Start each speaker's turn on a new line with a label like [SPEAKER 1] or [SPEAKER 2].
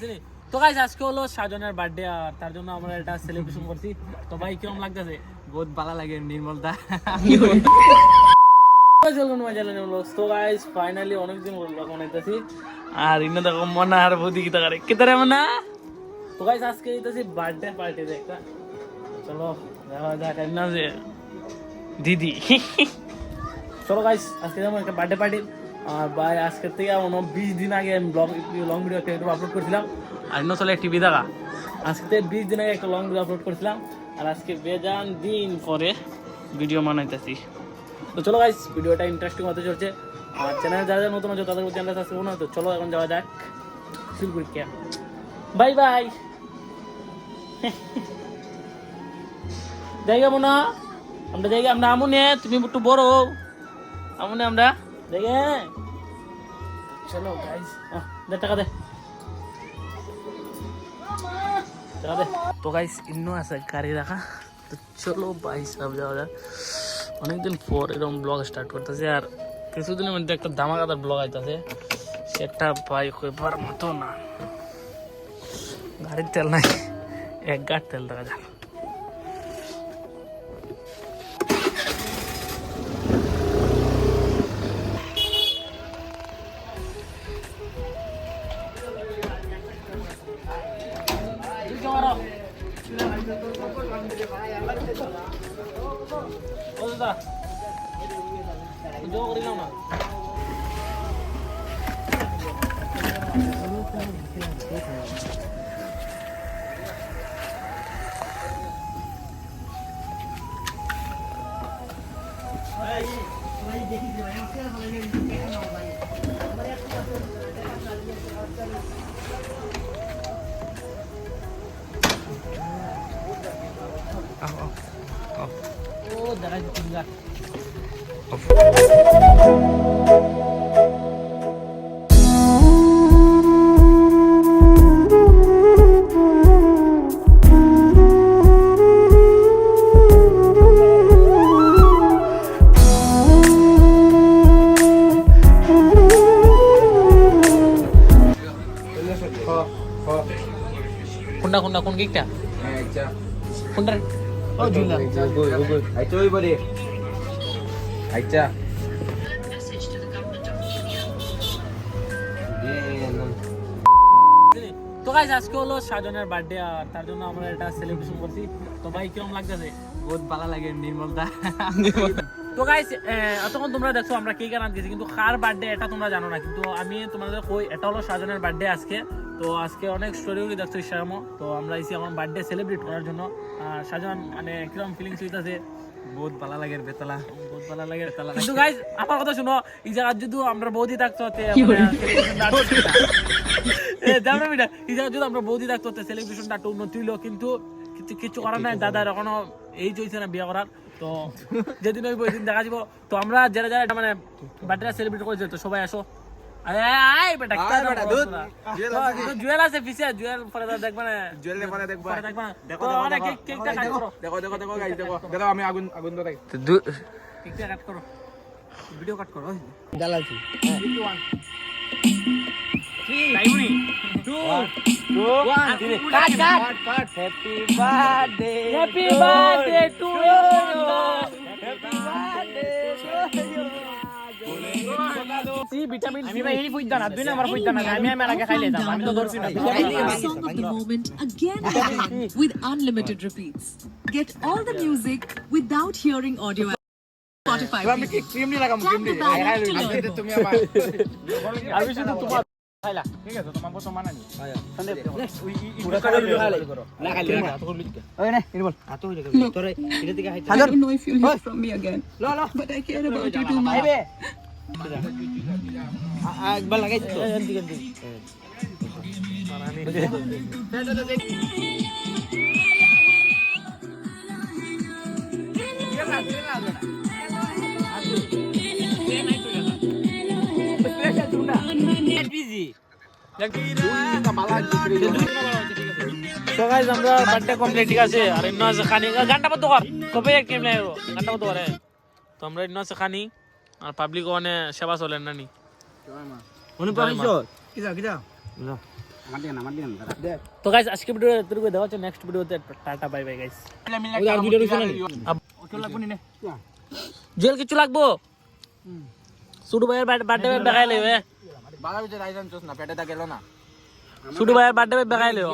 [SPEAKER 1] তো গাইস আজকে হলো সাজনের বার্থডে আর তার জন্য আমরা এটা সেলিব্রেশন করছি। তো ভাই কিরকম লাগতেছে?
[SPEAKER 2] বহুত ভালো লাগে নির্মলদা।
[SPEAKER 1] তো গাইস ফাইনালি অনেকদিন হলো বানাইতেছি আর ইন্না দেখো মনা আর বুদ্ধি কি তাকারে কিতারে মনা। তো গাইস আজকে এইতাছি বার্থডে পার্টি দে একটা, চলো দেখা যাক না যে দিদি। চলো গাইস আজকে যেমন একটা বার্থডে পার্টি আর ভাই আজকে থেকে 20 দিন আগে আমি লং ভিডিও একটা আপলোড করছিলাম আর ইন্ন চলে টিভি দেখা। আজকে থেকে 20 দিন আগে একটা লং ভিডিও আপলোড করছিলাম আর আজকে বেজান দিন পরে ভিডিও বানাইতেছি। তো চলো গাইস ভিডিওটা ইন্টারেস্টিং হতে চলছে আর চ্যানেলে যারা যারা নতুন আছে তাদের চ্যানেলটা সাবস্ক্রাইব করুন। তো চলো এখন যাওয়া যাক শুরু করি। কে বাই বাই জায়গা মনা আমরা জায়গা আমরা আমনে তুমি একটু বড় আমনে আমরা জায়গা। চলো গাইস দে টাকা দে টাকা দে। তো গাইস ইন্নো আছে গাড়ি রাখা। তো চলো ভাই সব যাওয়া যাক। অনেকদিন পর এরকম ব্লগ স্টার্ট করতেছে আর কিছুদিনের মধ্যে একটা ধামাকাদার ব্লগ আইতেছে, সেটা ভাই কইবার মতো না। গাড়ির তেল নাই, 1 গাড় তেল দেখা যাক। Oh, darah tinggal. Kunda kun gigta. Kunda. Oh jula.
[SPEAKER 2] Good. Acho ibari. Acha.
[SPEAKER 1] তো গাইস আজকে হলো সাজনের বার্থডে আর তার জন্য আমরা এটা সেলিব্রেশন করছি। তো ভাই কিরকম লাগতেছে?
[SPEAKER 2] বহুত ভালো লাগে নির্মলদা।
[SPEAKER 1] তো গাইস এতক্ষণ তোমরা দেখছো আমরা কে গান গেছি, কিন্তু কার বার্থডে এটা তোমরা জানো না, কিন্তু আমি তোমাদের কই এটা হলো সাজনের বার্থডে আজকে। তো আজকে অনেক স্টোরিগুলি দেখছো ইনস্টাগ্রামে। তো আমরা এসেছি আমার বার্থডে সেলিব্রেট করার জন্য। আর সাজন মানে কিরকম ফিলিংস হইতাছে?
[SPEAKER 2] বহুত ভালো লাগে বেতলা।
[SPEAKER 1] বহুত ভালো লাগে বেতলা। কিন্তু গাইস আমার কথা শুনো, এই জায়গা যদি আমরা বৌদি থাকতো আমরা বৌদি থাকতো সেলিব্রেশনটা একটু উন্নতি হইলো, কিন্তু কিছু করার নাই। দাদার এখনো এই চলছে না বিয়ে করার। তো যেদিন ওই দিন দেখা যাব। তো আমরা যারা যারা মানে বার্থডে সেলিব্রেট করেছে তো সবাই আসো। জুয়েল আছে পিছে, জুয়েল পরে দেখবা না, জুয়েল পরে দেখবা দেখো কেকটা কাট করো। দেখো গাইস দেখো আমি আগুন ধরাই তো কেকটা কাট করো, ভিডিও কাট করো।
[SPEAKER 2] জ্বালাছি
[SPEAKER 1] 3 টাইমনি 2 1 cut
[SPEAKER 2] happy birthday
[SPEAKER 1] to you,
[SPEAKER 2] happy birthday
[SPEAKER 1] vitamin C ভাই এই ফুইদা না, 2 নাম্বার ফুইদা না। আমি আগে খাইলে দাম, আমি তো ধরছি না।
[SPEAKER 3] Song of the moment again and again with unlimited repeats. Get all the music without hearing audio. Spotify.
[SPEAKER 2] আমি কি ক্রিম নি লাগাম, ক্রিম নি তুমি আবার
[SPEAKER 1] আমি শুধু তোমার খাইলা, ঠিক আছে? তোমার বড় মানা নি সন্দেহ পুরো কাটা করো না, খাইলে না তো করলি কি ওই না নির্মল আতো হইলে তোরে এটা দিকে হাইটা।
[SPEAKER 3] I don't know if you'll hear from me again.
[SPEAKER 1] Low
[SPEAKER 3] But I care about you too much.
[SPEAKER 1] একবার লাগাই তো এদিকে তো গাইস আমরা বার্থডে কমপ্লিট, ঠিক আছে? আর ইন্ন আছে খানি, গানটা বন্ধ কর, কবে কেমন লাগলো গানটা বন্ধ করে। তো আমরা ইন্ন আছে খানি আর পাবলিক ওখানে সেবা চলেন না নি
[SPEAKER 2] মনে পাইছো কি যাও আমার দিন দে
[SPEAKER 1] তো গাইস আজকে ভিডিও এতটুকু দেওয়া হচ্ছে, নেক্সট ভিডিওতে টাটা বাই বাই গাইস।
[SPEAKER 2] আর ভিডিও রইছে না
[SPEAKER 1] জেল কিছু লাগবো সুডু ভাইয়ের বার্থডে বেগাই লইবে
[SPEAKER 2] বালা ভিতরে আইজান চোস না পেটে তা গেল না
[SPEAKER 1] সুডু ভাইয়ের বার্থডে বেগাই লইও।